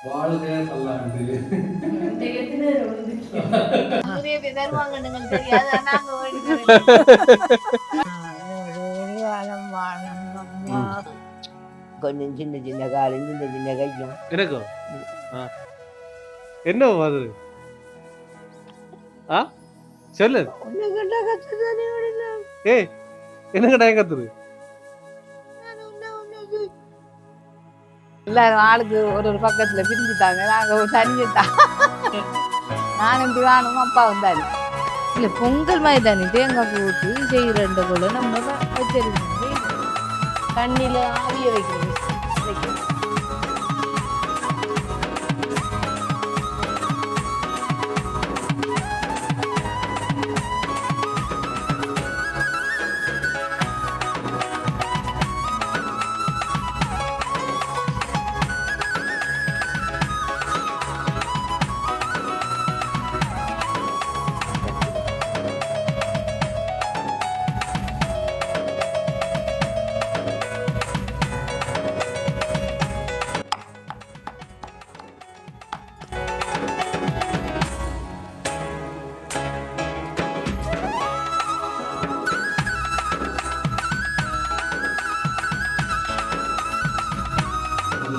வாழ்க பல்லாண்டு. கொஞ்சம் சின்ன சின்ன காலம் சின்ன சின்ன கையும் எனக்கும் என்ன அது சொல்லு. ஏய் என்னங்க டயம் கத்துரு. எல்லாரும் ஆளுக்கு ஒரு ஒரு பக்கத்துல பிரிஞ்சுட்டாங்க. நாங்க தனிஞ்சுட்டான். நானும் திவானும் அப்பா வந்தாரு. இல்ல பொங்கல் மாதிரி தானே தேங்காய் போட்டு செய்யற போல நம்ம வச்சிருக்கோம். தண்ணியில ஆவிய வைக்கிறது.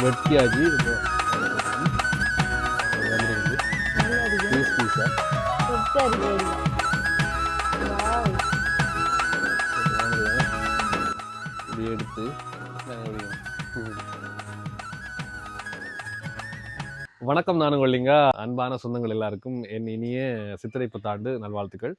வெட்டியாச்சு எடுத்து வணக்கம். நானும் கொள்ளிங்க. அன்பான சொந்தங்கள் எல்லாருக்கும் என் இனிய சித்திரை புத்தாண்டு நல்வாழ்த்துக்கள்.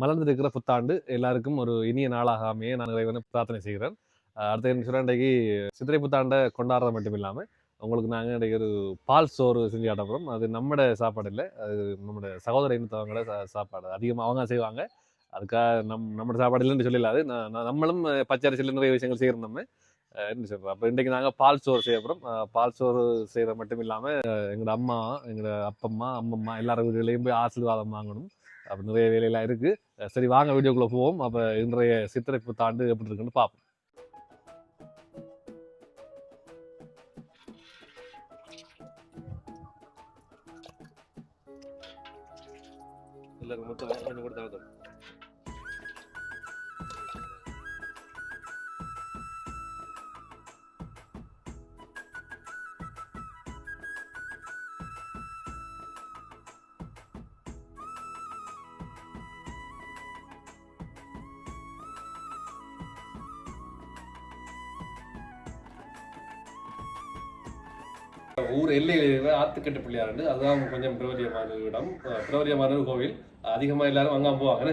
மலர்ந்திருக்கிற புத்தாண்டு எல்லாருக்கும் ஒரு இனிய நாளாக அமைய நான் இறைவனை பிரார்த்தனை செய்கிறேன். அடுத்த என்ன இன்றைக்கு சித்திரை புத்தாண்டை கொண்டாடுறது மட்டும் இல்லாமல் உங்களுக்கு நாங்கள் இன்றைக்கு ஒரு பால் சோறு செஞ்சு ஆட்டப்புறோம். அது நம்மளோட சாப்பாடு இல்லை, அது நம்மளோட சகோதர இனத்தவங்கள சாப்பாடு அதிகமாக அவங்க செய்வாங்க. அதுக்காக நம்மளோட சாப்பாடு இல்லைன்னு சொல்லலாது. நம்மளும் பச்சரிசியில் நிறைய விஷயங்கள் செய்கிறோம். நம்ம என்ன சொல்கிறோம். அப்போ இன்றைக்கு நாங்கள் பால் சோறு செய்ய போகிறோம். பால் சோறு செய்கிற மட்டும் இல்லாமல் எங்களோட அம்மா, எங்களோட அப்பம்மா, அம்மம்மா எல்லாரும் வீடுகளையும் போய் ஆசீர்வாதம் வாங்கணும். அப்போ நிறைய வேலையெல்லாம் இருக்குது. சரி வாங்க வீடியோக்குள்ளே போவோம். அப்போ இன்றைய சித்திரை புத்தாண்டு எப்படி இருக்குன்னு பார்ப்போம். கொடுத்த ஊர் எல்லையில ஆத்துக்கட்டு பிள்ளையாரு, அதுதான் கொஞ்சம் பிரபலியமான இடம், பிரபலியமான கோவில். அதிகமா எல்லாரும் அங்க போவாங்க.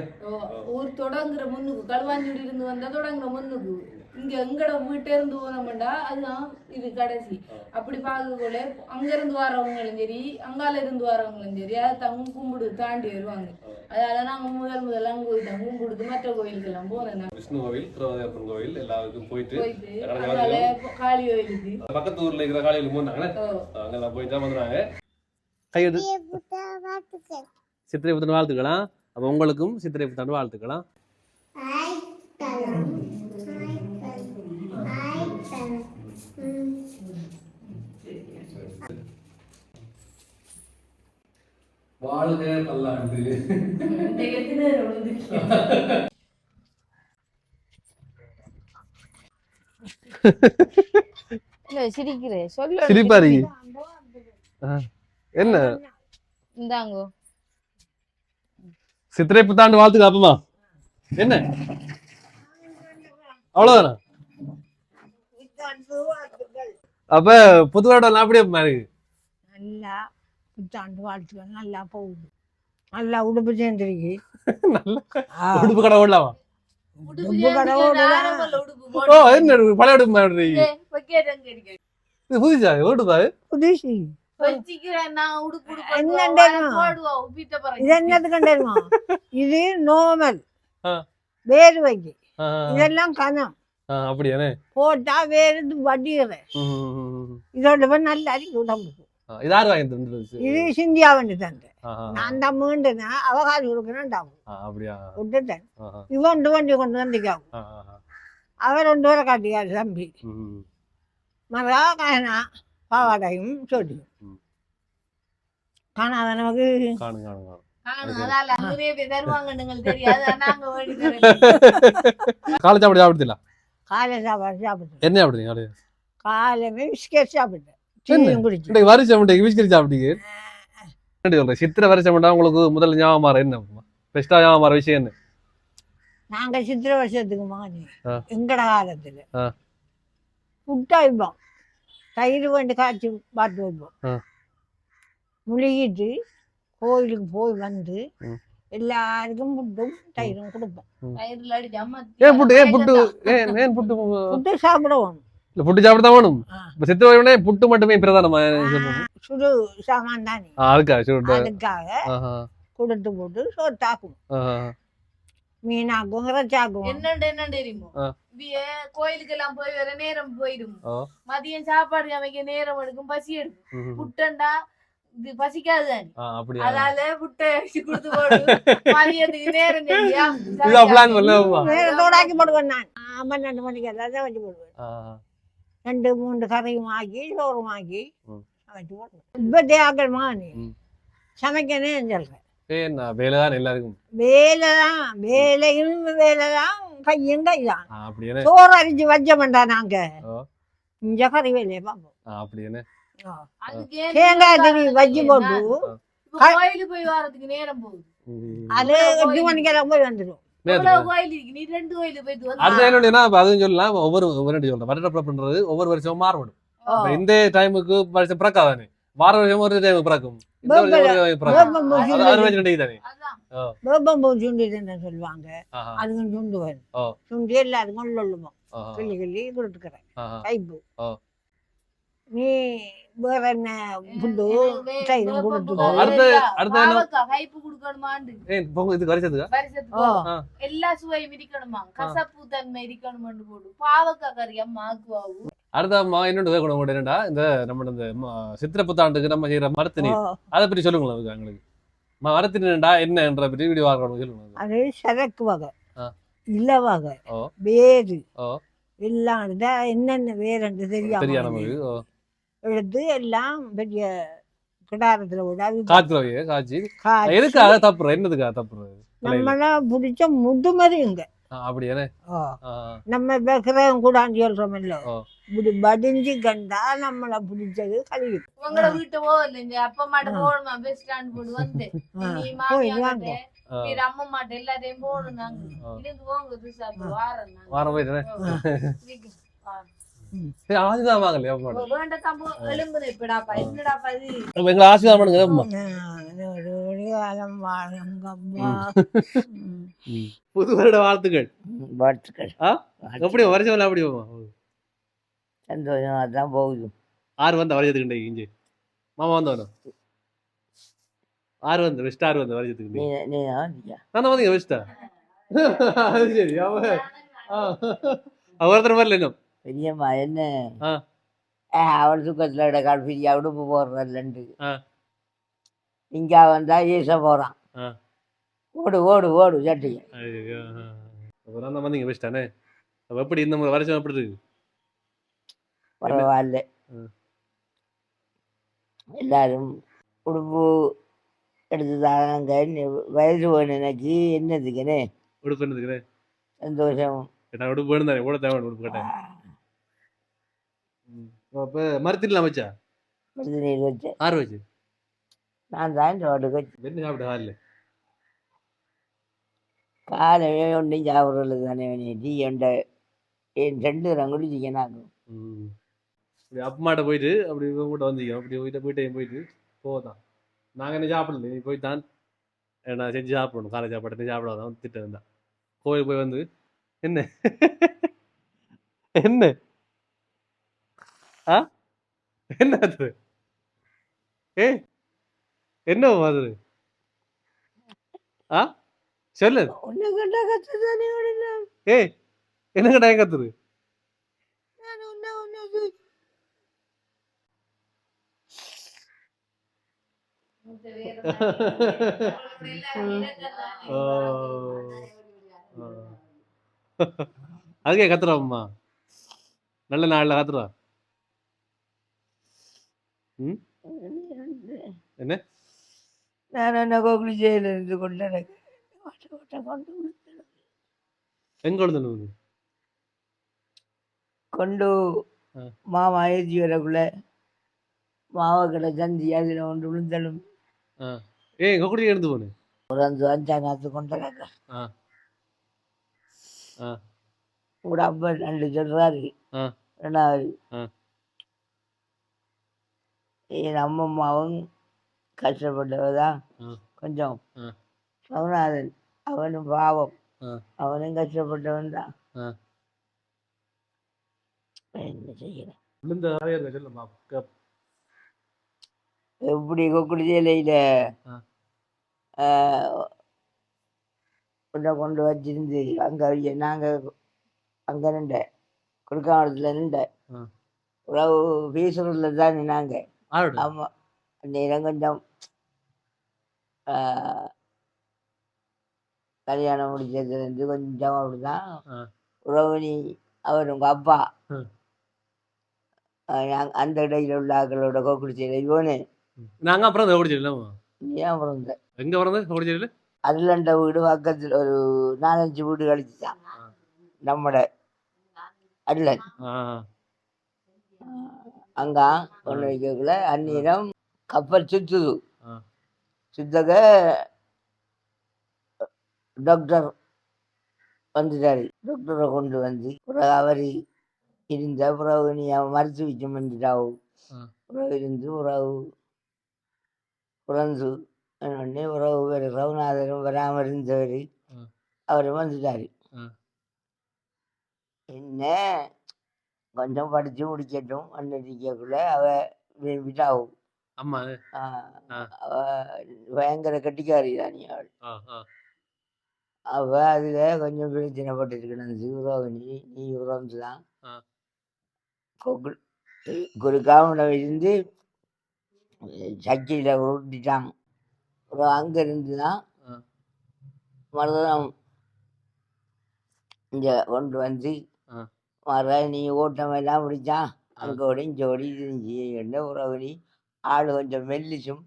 ஊர் தொடங்குற முன்னுக்கு களுவாஞ்சூடி இருந்து வந்தா தொடங்குற முன்னுக்கு இங்க எங்கட வீட்டே இருந்து போனோம்டா அதுதான் இது கடைசி. அப்படி பார்க்கக்குள்ள அங்க இருந்து வரவங்களும் சரி அங்கால இருந்து வரவங்களும் சரி அதை தங்க கும்பிடு தாண்டி வருவாங்க. அதனால நாங்க முதல் அங்க போயிட்டோம் கும்பிடுது. மற்ற கோயிலுக்கெல்லாம் போனேன். விஷ்ணு கோவில், திரௌபதியம்மன் கோவில் எல்லாருக்கும் போயிட்டு காளி கோயிலுக்கு பக்கத்து ஊர்ல இருக்கிற காளி கோயிலுக்கு போனாங்க. அங்கெல்லாம் போயிட்டு தான் வந்துடுறாங்க. கையெடு சித்திரை புத்தாண்டு வாழ்த்துக்கலாம். அப்ப உங்களுக்கும் சித்திரை புத்தாண்டு வாழ்த்துக்கலாம். வாழ்க பல்லாண்டு. சிரிக்கிறேன் சொல்ல சிரிப்பாரு. என்ன இந்தாங்கோ சித்திரை புத்தாண்டு வாழ்த்துக்கு. அப்பமா என்ன அவ்வளவுதானா? அப்ப புது வருடம் அப்படியே இருக்கு. நல்லா புத்தாண்டு வாழ்த்துக்கள். நல்லா போகுது. நல்லா உடுப்பு சேர்ந்துருக்கு. உடுப்பு கடை ஓடலாமா? என்ன பழைய உடுப்பு மாதிரி புதுசா ஓடுதா? புதுசு இது நோமல் வேர்வைக்கு. இதெல்லாம் கனம் அப்படியானே போட்டா வேறு வடிகிற இதோட நல்லா உடம்புக்கு. இது சிந்தியா வந்து தந்து நான் தான் மீண்டுனா அவகாசம் கொடுக்கணும் விட்டுட்டேன். இவன் வண்டி கொண்டு வந்துக்காவும். அவர் 2 பேரை காட்டிக்காரு தம்பி. மறா காயனா பாவாடையும் சொல்லியும் ம். காணாத நமக்கு காணும் காணும் காணும் அதால நிறைய பேர் தருவாங்கன்னு எங்களுக்கு தெரியாது ஆனா அங்க வேண்டி தரேன். காலை சாப்பிட சாப்பிடுதா காலை சாப்பாடு சாப்பிட்டேன் என்ன சாப்பிடுறீங்க காலை காலையுமே பிஸ்கெட் சாப்பிட்டேன் டீயும் குடிச்சு இன்றைக்கு வருஷம் விஸ்கரி சாப்பிட்டீங்க என்ன சொல்றேன் சித்திரை வருஷம் உங்களுக்கு முதல்ல ஞாபகம் மாற என்ன பெஸ்டா ஞாபகம் மாற விஷயம் என்ன நாங்க சித்திரை வருஷத்துக்கு மாறி ஆ. எங்கட காலத்துல ஆ. புட்டா வைப்போம் தயிர் வேண்டி காய்ச்சி பார்த்து வைப்போம் ஆ. முழுகிட்டு கோயிலுக்கு போய் வந்து ம். எல்லாருக்கும் புட்டும் தயிரும் கொடுப்போம் வயிறுல அடிச்சு அம்மா ஏன் புட்டு ஏன் புட்டு புட்டு சாப்பிடுவோம் இல்ல புட்டு சாப்பிட தான் வேணும் ஆ. இப்ப சித்திரை வருஷம்னா புட்டு மட்டுமே பிரதானமா சுடு சாமான் தானே இருக்கா சுட்டு அதுக்காக கொடுத்து போட்டு சோத்தாக்கும் மீனாக்கும் இறைச்சாக்கும் என்ன தெரியுமோ ஆ. கோயிலுக்கு எல்லாம் போய் வர நேரம் போயிடும் ஆ. மதியம் சாப்பாடு சமைக்க நேரம் எடுக்கும் பசி எடுக்கும் புட்டண்டா இது பசிக்காது தானே அப்படியா அதால புட்டை அடிச்சு கொடுத்து போடு மதியத்துக்கு நேரம் சரியா இதா பிளான் பண்ணல நேரத்தோட ஆக்கி போடுவேன் நான் 12 மணிக்கு எல்லாம் வச்சு போடுவேன் 2-3 கறியும் ஆக்கி சோறும் ஆக்கி ம். வச்சு போடுவேன் இப்பத்தே ஆக்கள் மானி ம். சமைக்கணும் சொல்றேன் என்ன வேலைதான் எல்லாருக்கும் வேலைதான் வேலையும் வேலைதான் கையும் கைதான் அப்படியே சோறு அரிஞ்சு வச்சோம்டா நாங்க ஓ. இங்க கறி வேலையை பார்ப்போம் அப்படியே அதுக்கு தேங்காய் தண்ணி வச்சு போட்டு கோயிலுக்கு போய் வரதுக்கு நேரம் போகுது அது 8 மணிக்கெல்லாம் போய் வந்துடும் எவ்வளவு கோயில் இருக்கு நீ 2 கோயிலுக்கு போயிட்டு அடுத்த வந்து என்னன்னா அதுவும் சொல்லலாம் ஒவ்வொரு சொல்றேன் வருடப்பிறப்புன்றது ஒவ்வொரு வருஷமும் மாறுபடும் இப்ப இந்த டைமுக்கு வருஷம் பிறக்காதானே வார வருஷம் ஒரு டைமுக்கு பிறக்கும் இந்த வருஷம் ஒரு time பிறக்கும். வேப்பம் பூ அது அறுவை ரெண்டு தானே அதான் வேப்பம் பூ சுண்டிட்டு சொல்லுவாங்க ஆஹா, அதுக்கும் சுண்டுவேன் ஓ. சுண்டி எல்லாருக்கும் சொல்லுவோம் ஆஹா, கிள்ளி கிள்ளி கொடுத்துக்கிறேன் ஆஹா. கைப்பு ஓ. நீ வேற என்ன புட்டு எனக்கு தயிரும் வேப்பம் கொடுத்து பூ அடுத்து- இல்ல, அடுத்து என்ன? பாவக்காய் கைப்பு கொடுக்கணுமாண்டு ஏன் பொங்கல் இதுக்கு வருஷத்துக்கா பரிசத்துக்கு ஓ. போகும். எல்லா சுவையும் இருக்கணுமா கசப்பு தன்மை இருக்கணும்னு போடு பாவக்காய் கறி அம்மா ஆக்குவாவும் அடுத்த அம்மா இன்னொன்று கேட்கணும் கூட என்னடா இந்த நம்ம இந்த சித்திரை புத்தாண்டுக்கு நம்ம செய்யற மரத்தினி அதை பற்றி சொல்லுங்களேன் அதுக்கு எங்களுக்கு மரத்தினா என்னன்ற பற்றி வீடியோ வாங்கணும் சொல்லுங்க அது சரக்கு வகை ஆ. இல வகை ஓ. வேறு ஓ. எல்லாம் இருந்தா என்னென்ன வேறுன்னு தெரியா தெரியாம நமக்கு ஓ. எடுத்து எல்லாம் பெரிய கிடாரத்துல விட அது காய்ச்சுறவையே காய்ச்சி காய்ச்சி எதுக்காக தப்புற என்னதுக்காக தப்புறது நம்மள பிடிச்ச முதுமதிங்க அப்படியானே நம்ம வைக்கிறவங்க கூட சொல்றோம் இல்ல ஓ. இப்படி படிஞ்சு கண்டா நம்மள பிடிச்சது கழுவி உங்களோட வீட்டு போகல இங்க அப்பா மாட்ட போகணுமா பஸ் ஸ்டாண்ட் போடு வந்து நீ மாமியாங்க நீ அம்மா மாட்ட எல்லாத்தையும் போகணும் நாங்க இருந்து போங்க துசா வாரம் வாரம் போயிட்டேன் நாங்க ஆசிதான் வாங்கலையா வேண்ட தம்பு எலும்புது இப்படாப்பா என்னடாப்பா இது எங்களை ஆசிதான் பண்ணுங்க ஒரு காலம் வாழங்கம்மா புது வருட வாழ்த்துக்கள் வாழ்த்துக்கள் எப்படி வருஷம் அப்படி சந்தோஷமா தான் போகுது ஆறு வந்த வருஷத்துக்கு இஞ்சி மாமா வந்தவனும் ஆறு வந்து வெஸ்ட் ஆறு வந்த வருஷத்துக்கு நீ நீ வந்தியா? நான் வந்தீங்க வெஸ்டா அது சரி ஒருத்தர் வரல இன்னும் பெரியம்மா என்ன ஆ. அவள் சுக்கத்துல இடக்கால் பிரியா உடுப்பு போடுறதுலண்டு ஆ. இங்க வந்தா ஈச போறான் ஆ. ஓடு ஓடு ஓடு சட்டிய ஐயோ, அப்புறம் தான் வந்தீங்க வெஸ்டானே அப்ப எப்படி இந்த முறை வருஷம் எப்படி இருக்கு பரவாயில்ல ம். எல்லாரும் உடுப்பு எடுத்து தாங்க வயசு வேணும் எனக்கு என்னதுக்குன்னு உடுப்பு என்னதுக்கு சந்தோஷம் கேட்டா உடுப்பு வேணும் தானே கூட தேவை உடுப்பு கேட்டேன் அப்ப மரத்திடலாம் வச்சா மருது நீர் வச்சு ஆறு வச்சு நான் தான் ரோட்டுக்கு வச்சு என்ன சாப்பிட்ட ஆறுல காலையே ஒன்றும் சாப்பிட்றது தானே டீ உண்ட என் 2 ரங்குடி சிக்கனாகும் அப்படி அப்பமாட்ட போயிட்டு அப்படி இவங்க கூட வந்தீங்க அப்படி போயிட்டு போயிட்டு போதான் நாங்கள் என்ன சாப்பிடல நீ போய் தான் நான் செஞ்சு சாப்பிடணும் காலை சாப்பாடு சாப்பிடாதான் திட்டம் இருந்தா கோயில் போய் வந்து என்ன என்ன ஆ என்ன அது ஏ என்ன அது ஆ சொல்லு ஒன்று கண்டா கற்று தானே ஏ என்ன கட்டாயம் கத்துரு அதுக்கே கத்துறாம்மா நல்ல நாள்ல கத்துறா ம் என்ன நான் என்ன கோகுலிஜையில் இருந்து கொண்டு எனக்கு எங்க எழுதணும் கொண்டு மாமா ஏற்றி வரக்குள்ள மாவை கடை சந்தி அதில் ஒன்று விழுந்தலும் எங்க கூட எழுந்து போனு ஒரு 5 நாற்று கொண்டாங்க கூட அப்பா 2 சொல்றாரு. ரெண்டாவது என் அம்மம்மாவும் கஷ்டப்பட்டவதான் கொஞ்சம் சௌநாதன் அவனும் பாவம் அவனும் கஷ்டப்பட்டவன் தான். என்ன செய்யறேன் எப்படி கொக்குடிச்சேலையில கொண்டு வச்சிருந்து அங்கே நாங்கள் அங்கே நின்ற கொடுக்காமத்தில் நின்ற உறவு பேசுறதுல தான் நாங்கள். ஆமாம் நேரம் கொஞ்சம் கல்யாணம் முடிச்சதுலேருந்து கொஞ்சம் அப்படிதான் உறவுனி அவர் உங்கள் அப்பா அந்த இடையில உள்ள ஆக்களோட கோக்குடிச்சேரி இவனு நாங்கள் அப்புறம் ஓடிச்சிடல ஏன் பிறந்த எங்கே பிறந்த ஓடிச்சிடல அதுலண்ட வீடு பக்கத்தில் ஒரு 4-5 வீடு கழிச்சுதான் நம்மட அட்லன் அங்கா ஒன்று வைக்கக்குள்ள அந்நேரம் கப்பல் சுத்துது. சுத்தக டாக்டர் வந்துட்டாரு. டாக்டரை கொண்டு வந்து அவர் இருந்த உறவு நீ மறுத்து வச்சு வந்துட்டாவு உறவு இருந்து உறவு பிறந்து உடனே உறவு பேர் ரகுநாதரும் வராமல் இருந்தவர் அவர் வந்துட்டாரு. என்ன கொஞ்சம் படித்து முடிக்கட்டும் அன்னைக்குள்ள அவ விரும்பிட்டாவும் பயங்கர கட்டிக்காரி தானி அவள். அவ அதுல கொஞ்சம் பிரச்சனைப்பட்டு உறவனி நீ உறந்து தான் குறுக்காமடம் இருந்து சக்கியில உருட்டிட்டாங்க. அங்க இருந்து தான் மறுதம் இங்க கொண்டு வந்து மறு நீ ஓட்டம் எல்லாம் முடிச்சான் அங்கோடி இஞ்சோடி இது உறவனி ஆள் கொஞ்சம் மெல்லிச்சும்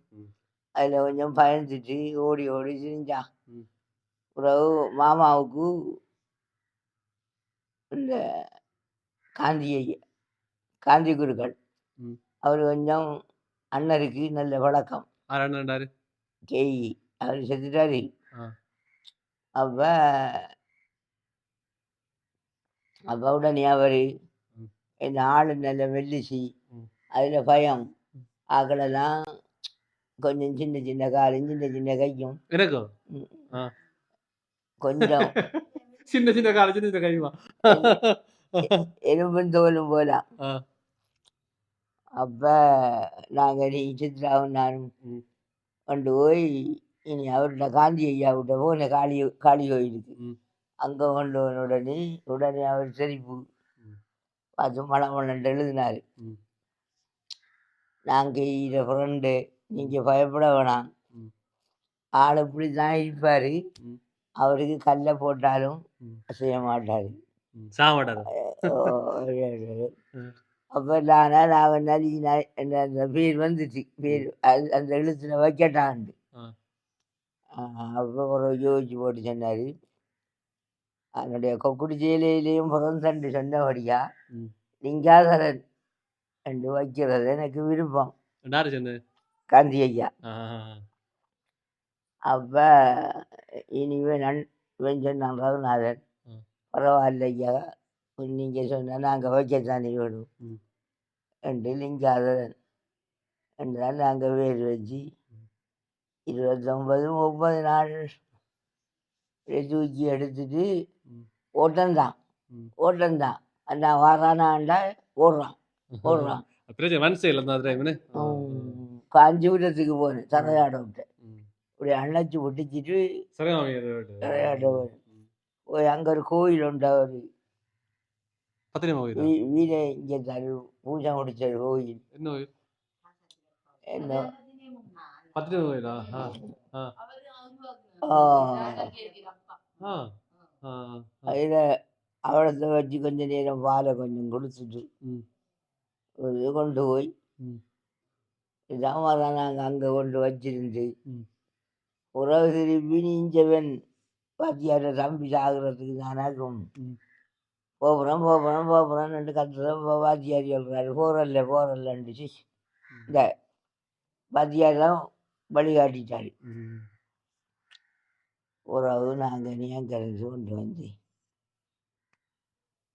அதில் கொஞ்சம் பயந்துட்டு ஓடி ஓடி திரிஞ்சான். உறவு மாமாவுக்கு இந்த காந்தி குருக்கள் அவர் கொஞ்சம் அண்ணருக்கு நல்ல வழக்கம். கேய் அவர் செத்துட்டாரு. அப்போ உடனே அவர் இந்த ஆளு நல்ல மெல்லிசி அதில் பயம் ஆக்களெல்லாம் கொஞ்சம் சின்ன சின்ன காலும் சின்ன சின்ன கையும் கொஞ்சம் சின்ன சின்ன காலம் சின்ன சின்ன கையுமா எலும்பும் தோலும் போலாம். அப்போ நாங்கள் நீ சித்ராவும் நானும் கொண்டு போய் இனி அவர்கிட்ட காந்தி ஐயா விட்ட போன காளி கோயிலுக்கு அங்கே கொண்டு உடனே அவர் செறிப்பு பார்த்து மலமலன்ட்டு எழுதினார். நாங்கள் இதை ஃப்ரெண்டு நீங்கள் பயப்பட வேணாம், ஆள் இப்படி தான் இருப்பார், அவருக்கு கல்லை போட்டாலும் செய்ய மாட்டார். அப்போ நான் நலினா அந்த பேர் வந்துச்சு, பேர் அந்த எழுத்துல வைக்கட்டாண்டு. அப்போ ஒரு யோசிச்சு போட்டு சொன்னார், அதனுடைய கொக்குடிச்சேலையிலையும் பிறந்தண்டு சொன்னபடியா லிங்காதரன் என்று வைக்கிறது எனக்கு விருப்பம். காந்தி ஐயா. அப்போ இனிமே இவன் சொன்னான் ரகுநாதன், பரவாயில்ல ஐயா நீங்கள் சொன்ன நாங்கள் வைக்கத்தானே வேணும் என்று லிங்காதரன் என்றால் நாங்கள் பேர் வச்சு 29-30 நாள் தூக்கி எடுத்துட்டு ஓட்டம்தான் அந்த வாரானாண்டா ஓடுறான். காஞ்சிபுரத்துக்கு போனேன் தரையாட விட்டு இப்படி அணைச்சி ஒட்டிச்சிட்டு தரையாட போய் அங்கே ஒரு கோயில் உண்டு, ஒரு வீர இங்கே தரு பூஜை முடிச்ச கோயில். என்ன அதில் அவளத்தை வச்சு கொஞ்ச நேரம் பாலை கொஞ்சம் கொடுத்துட்டு கொண்டு போய் இதாமதான் நாங்கள் அங்கே கொண்டு வச்சிருந்து ம். உறவு திருப்பி நீஞ்சவன் பாத்தியார தம்பி சாகுறதுக்கு நானாக்கும் ம். போகிறோம் ரெண்டு கத்துற வாத்தியார் சொல்கிறாரு போறல்லன்ட்டு இந்த வாத்தியாரெல்லாம் வழிகாட்டிட்டாரு. ம். உறவு நாங்கள் நீங்கரைச்சு கொண்டு வந்து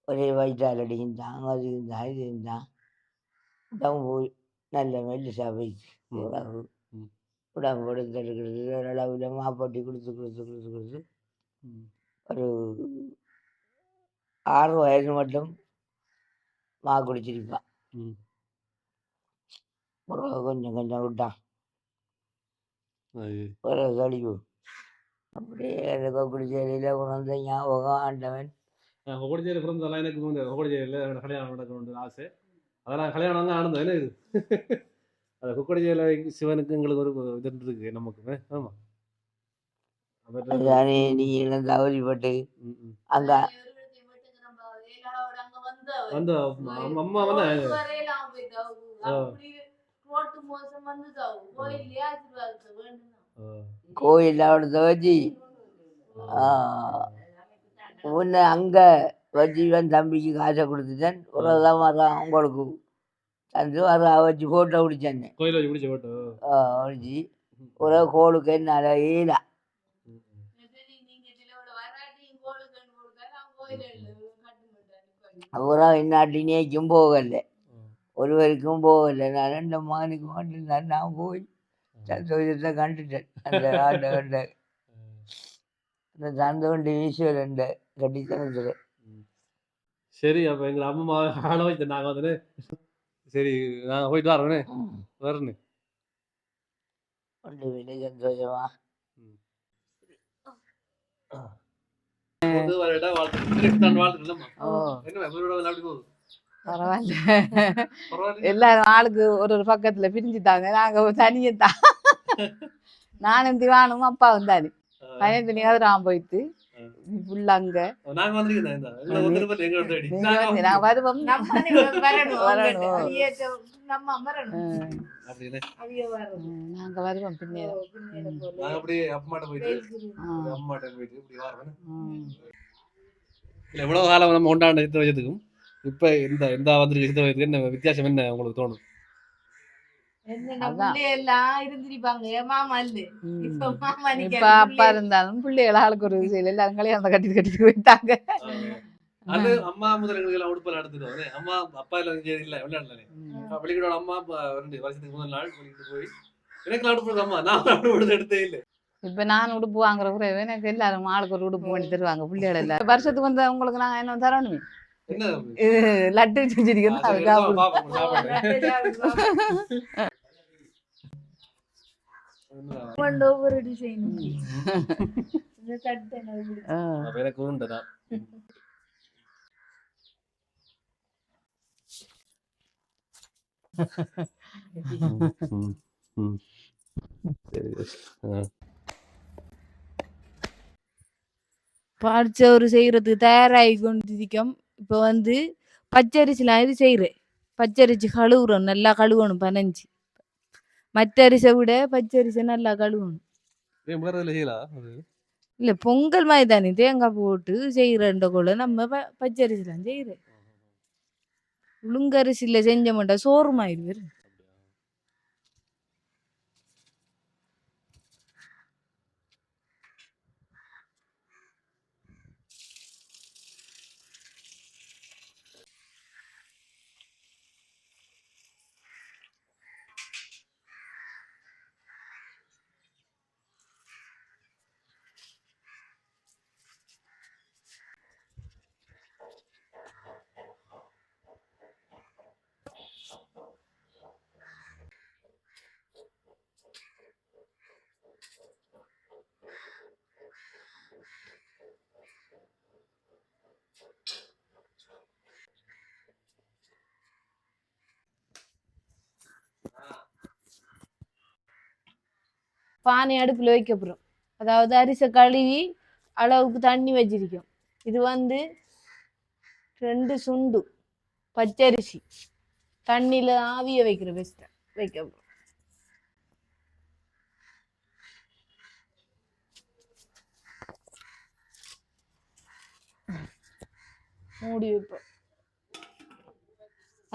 ஒரே வயிற்றால் அடிக்கின்றான், அது இருந்தான் இது இருந்தான் உடம்பு நல்ல மெல்லிசா போயிடுச்சு. ம். உறவு ம். உடம்பு கொடுத்துருக்கிறது ஓரளவில் மாப்பட்டி கொடுத்து ம். ஒரு 6 வயது மட்டும் மா குடிச்சிருப்பான். ம். உறவு கொஞ்சம் கொஞ்சம் விட்டான் ஐயோ. ஒரு கழிவு அப்படியே அந்த குடிச்சேரியில் உணர்ந்த ஞாபகம் ஆண்டவன். ஹொகோடிச்சேரி பிறந்ததெல்லாம் எனக்கு இந்த ஹொகோடிச்சேரியில் கல்யாணம் நடக்கணும்னு ஆசை. அதெல்லாம் கல்யாணம் தான் ஆனது என்ன இது அது ஹொகோடிச்சேரியில் சிவனுக்கு எங்களுக்கு ஒரு இது இருக்கு நமக்கு. ஆமாம். அதுதானே நீ இழந்து அவதிப்பட்டு அங்கே வந்து அம்மா வந்து கோயில் அவடத்த வச்சு உன்னை அங்கே வச்சுவன் தம்பிக்கு காசை கொடுத்துட்டேன். உறவுதான் வரான் உங்களுக்கு தந்து வர வச்சு ஃபோட்டோ பிடிச்சேன். கோயில் வச்சு பிடிச்ச போட்டோ பிடிச்சி உறவு கோளுக்கு என்னால் ஏலா அப்புறம் இந்நாட்டினேக்கும் போகலை, ஒருவருக்கும் போகலை. நான் 2 மகனுக்கு மட்டும்தான் நான் போய் சந்தோஷத்தை கண்டுட்டேன். அந்த ஆண்டை கண்ட அந்த சந்தோண்டி ஈஸ்வரன் கட்டி தந்துடு. சரி. அப்போ எங்களை அம்மா ஆள வச்சு நாங்கள் வந்துட்டு சரி நாங்கள் போயிட்டு வரோண்ணே வரேன்னு ஒன்று வெளியே சந்தோஷமா பரவாயில்ல. எல்லாரும் ஆளுக்கு ஒரு பக்கத்துல பிரிஞ்சுட்டாங்க. நாங்க தனியத்தான் நானும் திவானும் அப்பா வந்தாரு. பயத்துலயாவது நான் போயிட்டு புள்ளங்க வருவோம். நாங்க வருவோம் பின்னேரம். எவ்வளவு காலம் நம்ம கொண்டாண்ட சித்திர வயதுக்கும் இப்ப இந்த வந்திருக்கு சித்திர வயதுக்கு என்ன வித்தியாசம் என்ன உங்களுக்கு தோணும்? இப்ப அப்பா இருந்தாலும் பிள்ளைகள் ஆளுக்கு ஒரு விஷயம் எல்லாரும் கல்யாணம் கட்டிட்டு போயிட்டாங்க. அது அம்மா முதல்ல எல்லாம் உடுப்பெல்லாம் எடுத்துட்டு அம்மா அப்பா எல்லாம் இல்ல விளையாடல வெளிக்கிட்டோட அம்மா 2 வருஷத்துக்கு முதல் நாள் வெளிக்கிட்டு போய் எனக்கு உடுப்பு அம்மா நான் உடுப்பு எடுத்தே இல்லை. இப்ப நான் உடுப்பு வாங்குற குறைவு எனக்கு எல்லாரும் ஆளுக்கு ஒரு உடுப்பு பண்ணி தருவாங்க. பிள்ளைகள் எல்லாம் வருஷத்துக்கு வந்து உங்களுக்கு நாங்க என்ன தரணுமே லட்டு செஞ்சிருக்கோம். ஒவ்வொரு டிசைன் எனக்கு உண்டுதான். பாடிச்சோறு செய்யறதுக்கு தயாராகி கொண்டிருக்கோம். இப்போ வந்து பச்சரிசிலாம் இது செய்கிறேன். பச்சரிசி கழுவுறோம், நல்லா கழுவணும் பனஞ்சு. மற்ற அரிசை விட பச்சரிசை நல்லா கழுவணும். இல்லை பொங்கல் மாதிரி தானே தேங்காய் போட்டு செய்கிறன்ற கூட நம்ம பச்சரிசிலாம் செய்கிறேன். உளுங்கரிசியில் செஞ்ச மாட்டா சோறு மாதிரி. பானை அடுப்பில் வைக்க போகிறோம். அதாவது அரிசை கழுவி அளவுக்கு தண்ணி வச்சிருக்கோம். இது வந்து 2 சுண்டு பச்சரிசி தண்ணியில் ஆவிய வைக்கிற பெஸ்ட்டை வைக்க போகிறோம். மூடி வைப்போம்.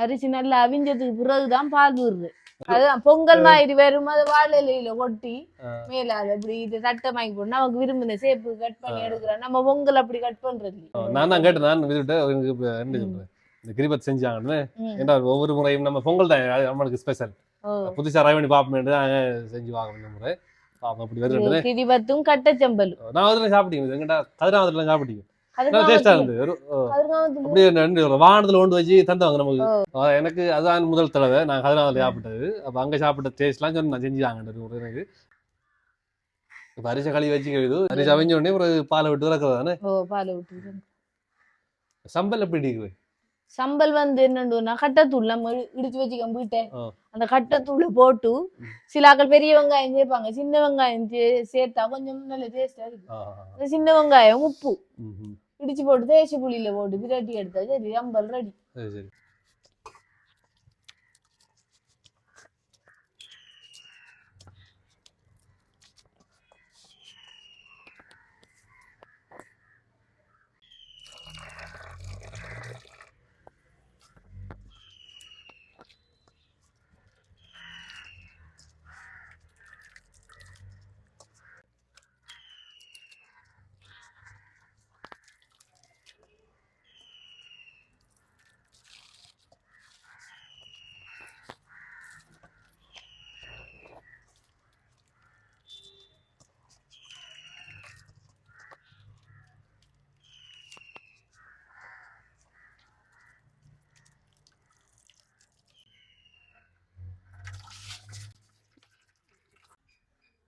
அரிசி நல்லா அவிஞ்சதுக்கு பிறகுதான் பால் விடுறது. அதுதான் பொங்கல் மாதிரி வரும். அது வாழை இலையில கொட்டி மேல அது அப்படி இது சட்டமாக்கி போட்டு நமக்கு விரும்பின சேப்பு கட் பண்ணி எடுக்கிறோம். நம்ம பொங்கல் அப்படி கட் பண்றது. நான் தான் கேட்டேன். நான் இந்த கிரிபத் செஞ்சாங்கன்னு. ஏன்னா ஒவ்வொரு முறையும் நம்ம பொங்கல் தான் நம்மளுக்கு ஸ்பெஷல். புதுசா ரைவணி பாப்பேன் செஞ்சு வாங்க முறை அப்படி வருது. கிரிபத்தும் கட்டச்சம்பல் நான் அதில் சாப்பிட்டீங்க எங்கிட்ட கதிராமத்துல சாப்பிட்டீங்க. டேஸ்டா இருந்தது. அப்படியே வாகனத்துல கொண்டு வச்சு தந்தவங்க நமக்கு. எனக்கு அதுதான் முதல் தடவை நான் கதிராமத்துல சாப்பிட்டது. அப்ப அங்க சாப்பிட்ட டேஸ்ட்லாம் சொன்ன செஞ்சுட்டாங்க எனக்கு. இப்ப அரிசி களி வச்சுக்கிறது அரிசி அவிஞ்ச உடனே ஒரு பாலை விட்டு இறக்குறது தானே. பாலை விட்டு சம்பல் எப்படி இருக்குது? சம்பல் வந்து என்னன்னா கட்டத்தூள் நம்ம இடிச்சு வச்சுக்க வீட்டேன். அந்த கட்டத்தூளை போட்டு சிலாக்கள் பெரிய வெங்காயம் சேர்ப்பாங்க. சின்ன வெங்காயம் சேர்த்தா கொஞ்சம் நல்ல டேஸ்டா இருக்கு. சின்ன வெங்காயம் உப்பு இடிச்சு போட்டு தேசி புளியில போட்டு விரட்டி எடுத்தா சரி சம்பல் ரெடி.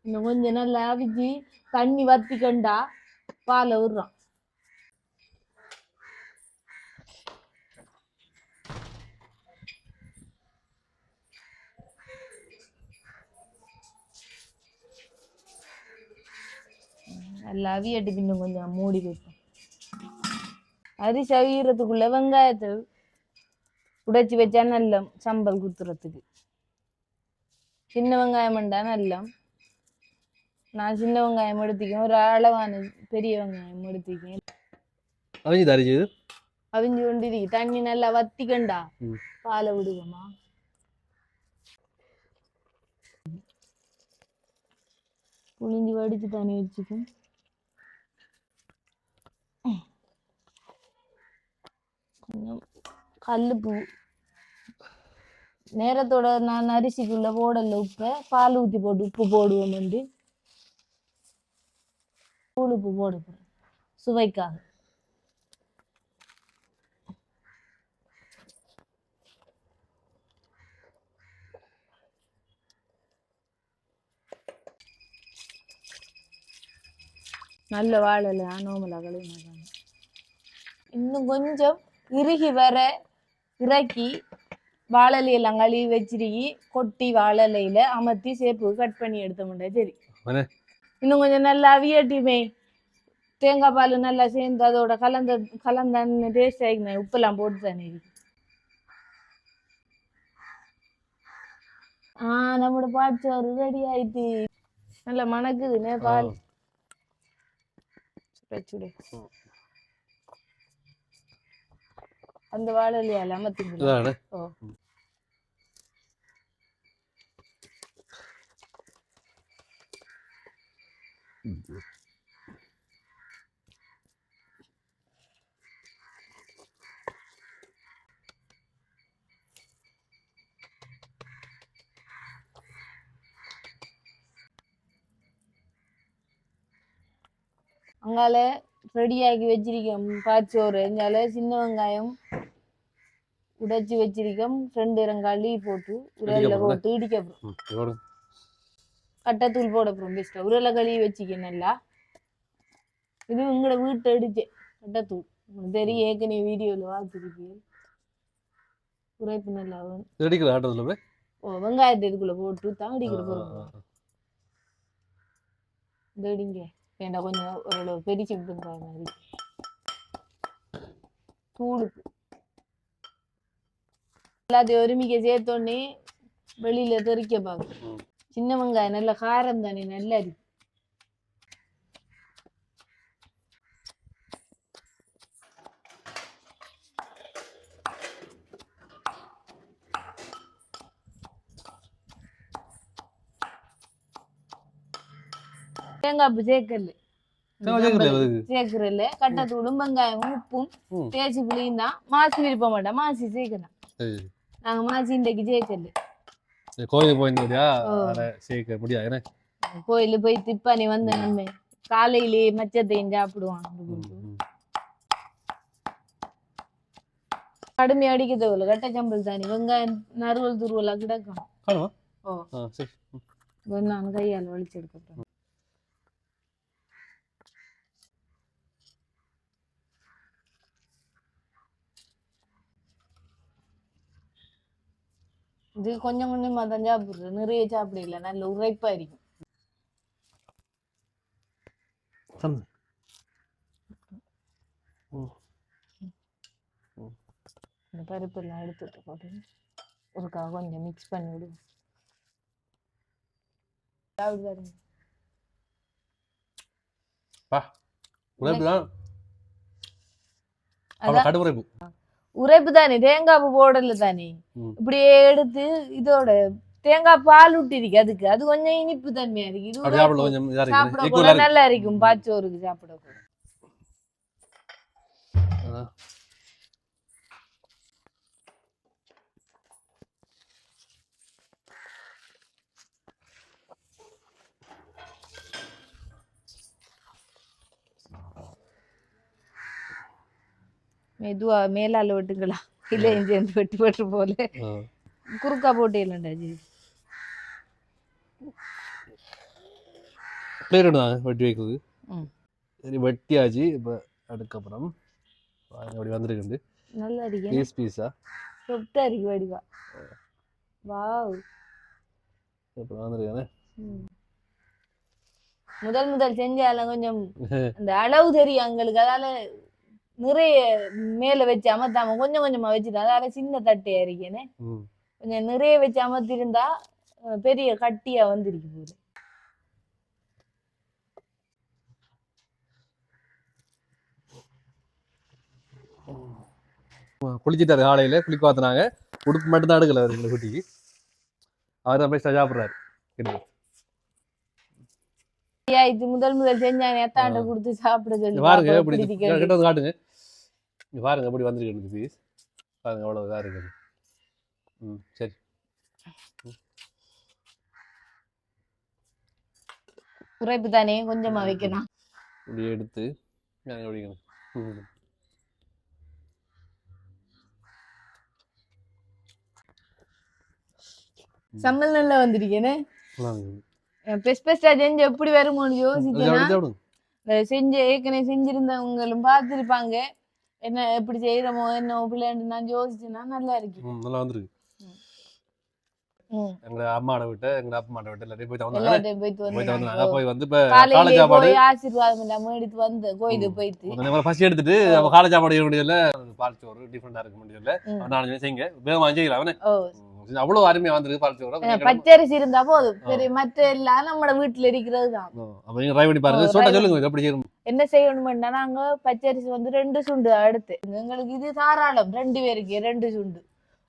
இன்னும் கொஞ்சம் நல்லா அவிச்சு தண்ணி வத்திக்கண்டா பாலை விடுறோம். நல்லா அவியட்டு இன்னும் கொஞ்சம் மூடி வைப்போம். அரிசி அவியறதுக்குள்ள வெங்காயத்தை உடைச்சி வச்சா நல்ல சம்பல் குத்துறதுக்கு. சின்ன வெங்காயம் பண்ணா நல்ல. நான் சின்ன வெங்காயம் எடுத்துக்கேன். ஒரு அளவான பெரிய வெங்காயம் எடுத்துக்கேன். அவிஞ்சு கொண்டு தண்ணி நல்லா வத்திக்கண்டா பாலை விடுவோமா. புளிஞ்சு வடிச்சு தண்ணி வச்சுக்கும். கொஞ்சம் கல்லுப்பு நேரத்தோட நான் அரிசிக்குள்ள போடல உப்பை பால் ஊற்றி போட்டு உப்பு போடுவோம். வந்து தூள் உப்பு போட போறேன் சுவைக்காக. நல்ல வாழல நோமலா கழுவி. இன்னும் கொஞ்சம் இறுகி வர இறக்கி வாழலையெல்லாம் கழுவி வச்சிருக்கி கொட்டி வாழலையில அமர்த்தி சேப்பு கட் பண்ணி எடுத்த முடியாது. சரி இன்னும் கொஞ்சம் நல்லா அவியட்டியுமே. தேங்காய் பால் நல்லா சேர்ந்து அதோட கலந்தான்னு டேஸ்ட் ஆகிக்கணும். உப்பெல்லாம் போட்டு தானே இருக்கு. நம்மளோட பாட்சோறு ரெடி ஆயிட்டு நல்லா மணக்குதுன்னே பால். அந்த வாழலையால அமர்த்திங்களா? அங்கால ரெடியாக்கி வச்சிருக்கோம் பாச்சோறு. எங்கால சின்ன வெங்காயம் உடைச்சி வச்சிருக்கோம். 2 ரங்காளி போட்டு உரல்ல போட்டு இடிக்க போறோம். கட்டத்தூள் போட போறோம். பெஸ்டா உரலை கழுவி வச்சிக்க நல்லா. இது உங்களோட வீட்டை அடிச்ச கட்டத்தூள் தெரியும். ஏற்கனவே வீடியோல பார்த்துருக்கேன். உரைப்பு நல்லா வெங்காயத்தை இதுக்குள்ள போட்டு தான் அடிக்கிற போறோம். இடிங்க வேண்டாம் கொஞ்சம் ஓரளவு பெருச்சு விட்டுங்கிற மாதிரி. தூளுக்கு எல்லாத்தையும் ஒருமிக்க சேர்த்தோடனே வெளியில தெறிக்க பார்க்கும். சின்ன வெங்காயம் நல்ல காரம் தானே நல்லா இருக்கு. தேங்காய் பூ சேர்க்கல அதுக்கு சேர்க்கறல கட்டத்தூளும் வெங்காயமும் உப்பும் ம். தேய்ச்சி புளியும் தான் மாசி விருப்ப மாட்டோம் மாசி சேர்க்கலாம் சரி. நாங்க மாசி இன்றைக்கு சேர்க்கல கோயிலுக்கு போயிருந்தா ஓ. அதை சேர்க்க முடியாது ஏன்னா கோயிலு போய் திப்பானி வந்து நம்ம காலையிலேயே மச்சத்தையும் சாப்பிடுவான் கடுமை அடிக்க தேவையில்ல கட்ட சம்பல் தானி வெங்காயம் நறுவல் துருவலா கிடக்கும் காணுமா ஓ சரி நான் கையால் வலிச்செடுக்க இது கொஞ்சம் கொஞ்சமா தான் சாப்பிடுறது நிறைய சாப்பிடல நல்ல உரைப்பா இருக்கும் தம்பி. இந்த பருப்பு எல்லாம் எடுத்துட்டு போட்டு ஒருக்கா கொஞ்சம் மிக்ஸ் பண்ணி விடு உழைப்புதான் அதான் கடு உழைப்பு உரைப்பு தானே தேங்காய் பூ போடல தானே ம். இப்படியே எடுத்து இதோட தேங்காய் பால் விட்டிருக்கு அதுக்கு அது கொஞ்சம் இனிப்பு தன்மையா இருக்கு இது அப்படி சாப்பிட கொஞ்சம் இதா சாப்பிட இருக்குது கூட equal ஆ இருக்கு. நல்லா இருக்கும் பாச்சோருக்கு சாப்பிட கூட அதான். மெதுவா மேலால வெட்டுங்களா இல்ல சேர்ந்து வெட்டு வெட்டு போல ஆ. குறுக்கா போட்டே இல்லைண்டா ஜி பிளேட் தான் வெட்டி வைக்கிறது ம். சரி வெட்டியாச்சு இப்போ அதுக்கப்புறம் அப்படி வந்துருக்கு நல்லா இருக்கு பீஸ் பீஸா சொப்டா இருக்கு வடிவா வாவ் இப்போ வந்துருக்கானே முதல் செஞ்சால கொஞ்சம் அந்த அளவு தெரியும் எங்களுக்கு அதால நிறைய மேல வச்சு அமர்த்தாம கொஞ்சம் கொஞ்சமா வச்சுட்டு அதால சின்ன தட்டையா இருக்கேனே ம். கொஞ்சம் நிறைய வச்சு அமர்த்திருந்தா பெரிய கட்டியா வந்துருக்கு போது குளிச்சுட்டாரு காலையில குளிக்க பார்த்துனாங்க உடுப்பு மட்டும் தான் எடுக்கல அவருக்கு இந்த குட்டிக்கு அவர் தான் போய் சாப்பிட்றாரு இது முதல் செஞ்சாங்க எத்தாண்ட கொடுத்து சாப்பிட சொல்லி பாருங்க பாப்பா இப்படி பிடிக்க கிட்ட வந்து காட்டுங்க இங்க பாருங்க எப்படி வந்திருக்கு பீஸ் பாருங்க அவ்வளோ இதாக இருக்குது ம் சரி உரைப்பு தானே கொஞ்சமா வைக்கணும் இப்படி எடுத்து பிடிக்கணும் ம். சம்பல் நல்லா வந்திருக்கேனே நல்லா இருக்குது. பெஸ்டா செஞ்சு எப்படி வருமோன்னு இது யோசிச்சேன்னா சாப்பிடு, சாப்பிடுங்க. செஞ்சு ஏற்கனவே செஞ்சிருந்தவங்களும் பார்த்துருப்பாங்க என்ன எப்படி செய்யறோமோ என்ன பிள்ளைன்னு நான் யோசிச்சேன்னா நல்லா இருக்கு ம், நல்லா வந்துருக்கு ம். எங்க அம்மாட விட்டு எங்க அப்பா அம்மாட விட்டு எல்லாத்தையும் போயிட்டு வந்தாங்க எல்லாத்தையும் போயிட்டு போயிட்டு வந்தாங்க வந்தாங்க போய் வந்து இப்போ காலை காலையிலே சாப்பாடு போய் ஆசீர்வாதம் இல்லாம எடுத்து வந்து கோயிலுக்கு போயிட்டு முதல்ல பசி எடுத்துட்டு நம்ம காலை சாப்பாடு செய்ய முடியல பால் சோறு டிஃப்ரெண்டா இருக்க முடியல ம். நான் செய்யுங்க வேகமாக செய்யலாம் அவனே ஓ அவ்வளவு அருமையா வந்திருக்கு பால் சோறு பச்சரிசி இருந்தா போதும் பெரிய மற்ற எல்லாம் நம்ம வீட்டுல இருக்கிறது தான் அப்ப நீங்க ட்ரை பண்ணி பாருங்க ஓ, சோட்டா try சொல்லுங்க இது எப்படி செய்யணும் என்ன செய்யணும்னா நாங்க பச்சரிசி வந்து 2 சுண்டு எடுத்து எங்களுக்கு இது தாராளம் 2 பேருக்கு 2 சுண்டு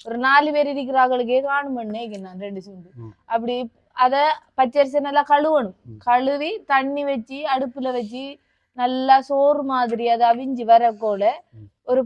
ஒரு 4 பேர் இருக்கிறாங்களுக்கே காணுமண்ணே நான் 2 சுண்டு ம். அப்படி அத பச்சரிசி நல்லா கழுவணும் ம். கழுவி தண்ணி வச்சு அடுப்புல வச்சு நல்லா சோறு மாதிரி அதை அவிஞ்சு வரக்கோல ம். ஒரு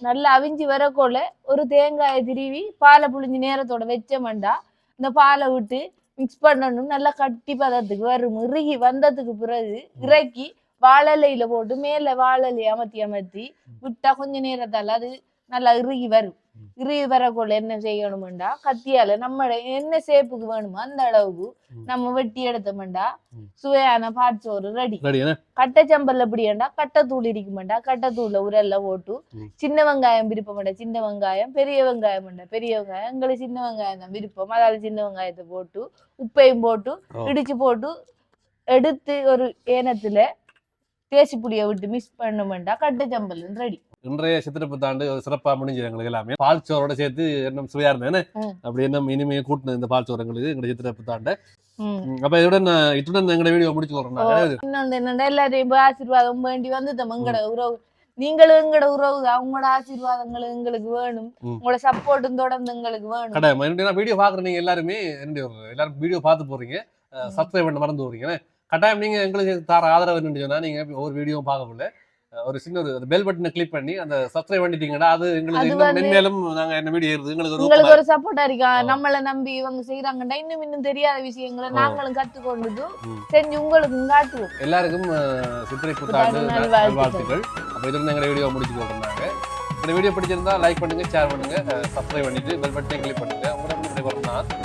நல்லா அவிஞ்சு வரக்கோல ஒரு தேங்காயை திருவி பாலை புழிஞ்சு நேரத்தோட வச்சோம்டா இந்த பாலை விட்டு மிக்ஸ் பண்ணணும் நல்லா கட்டி பதத்துக்கு வரும் இறுகி வந்ததுக்கு பிறகு இறக்கி வாழலையில போட்டு மேல வாழலையை அமர்த்தி விட்டா கொஞ்ச நேரத்தால அது நல்லா இறுகி வரும் இறுகி வரக்குள்ள என்ன செய்யணும்டா கத்தியால நம்ம என்ன சேப்புக்கு வேணுமோ அந்த அளவுக்கு நம்ம வெட்டி எடுத்தோம்டா சுவையான பாச்சோறு ரெடி கட்டச்சம்பல்ல எப்படியாண்டா கட்டத்தூள் இருக்குமாண்டா கட்டத்தூள்ல உரல்ல போட்டு சின்ன வெங்காயம் விருப்பமாண்டா சின்ன வெங்காயம் பெரிய வெங்காயம் பெரிய வெங்காயம் எங்களுக்கு சின்ன வெங்காயம் தான் விருப்பம் அதாவது சின்ன வெங்காயத்தை போட்டு உப்பையும் போட்டு இடிச்சு போட்டு எடுத்து ஒரு ஏனத்துல தேசி புளியை விட்டு மிக்ஸ் பண்ணோம்டா கட்டச்சம்பல் ரெடி இன்றைய சித்திரை புத்தாண்டு சிறப்பா முடிஞ்சது எங்களுக்கு எல்லாமே பால் சோரோட சேர்த்து இன்னும் சுவையா இருந்தேன் அப்படி என்ன இனிமையை கூட்டின இந்த பால் சோறு எங்களுக்கு எங்களுடைய சித்திரை புத்தாண்டு அப்ப இத்துடன் எங்களோட வீடியோ முடிச்சு கொள்றோம் இன்னொன்று என்னடா எல்லாரையும் ஆசீர்வாதம் வேண்டி வந்து எங்கட உறவு நீங்களும் எங்கட உறவு அவங்களோட ஆசீர்வாதங்கள் எங்களுக்கு வேணும் உங்களோட சப்போர்ட்டும் தொடர்ந்து எங்களுக்கு வேணும் வீடியோ பாக்குற நீங்க எல்லாருமே எல்லாரும் வீடியோ பார்த்து போறீங்க சப்ஸ்கிரைப் பண்ண மறந்து போறீங்க. கட்டாயம் நீங்க எங்களுக்கு தர ஆதரவு சொன்னா நீங்க ஒவ்வொரு வீடியோவும் பார்க்க முடியல, ஒரு சின்ன ஒரு பெல் பட்டனை கிளிக் பண்ணி அந்த சப்ஸ்கிரைப் பண்ணிட்டீங்கன்னா அது எங்களுக்கு இன்னும் மென்மேலும் நாங்க என்ன வீடியோ ஏறுது உங்களுக்கு ஒரு சப்போர்ட்டா இருக்கா. நம்மள நம்பி இவங்க செய்யறாங்கடா, இன்னும் தெரியாத விஷயங்களை நாங்களும் கற்றுக்கொண்டு செஞ்சு உங்களுக்கு காட்டுவோம். எல்லாருக்கும் சித்திரை புத்தாண்டு நல்வாழ்த்துக்கள். அப்ப இதுல எங்க வீடியோ முடிச்சு கொண்டிருந்தாங்க. இந்த வீடியோ பிடிச்சிருந்தா லைக் பண்ணுங்க, ஷேர் பண்ணுங்க, சப்ஸ்கிரைப் பண்ணிட்டு பெல் பட்டனை கிளிக் பண்ணுங்க. உங்களுக்கு வரணும்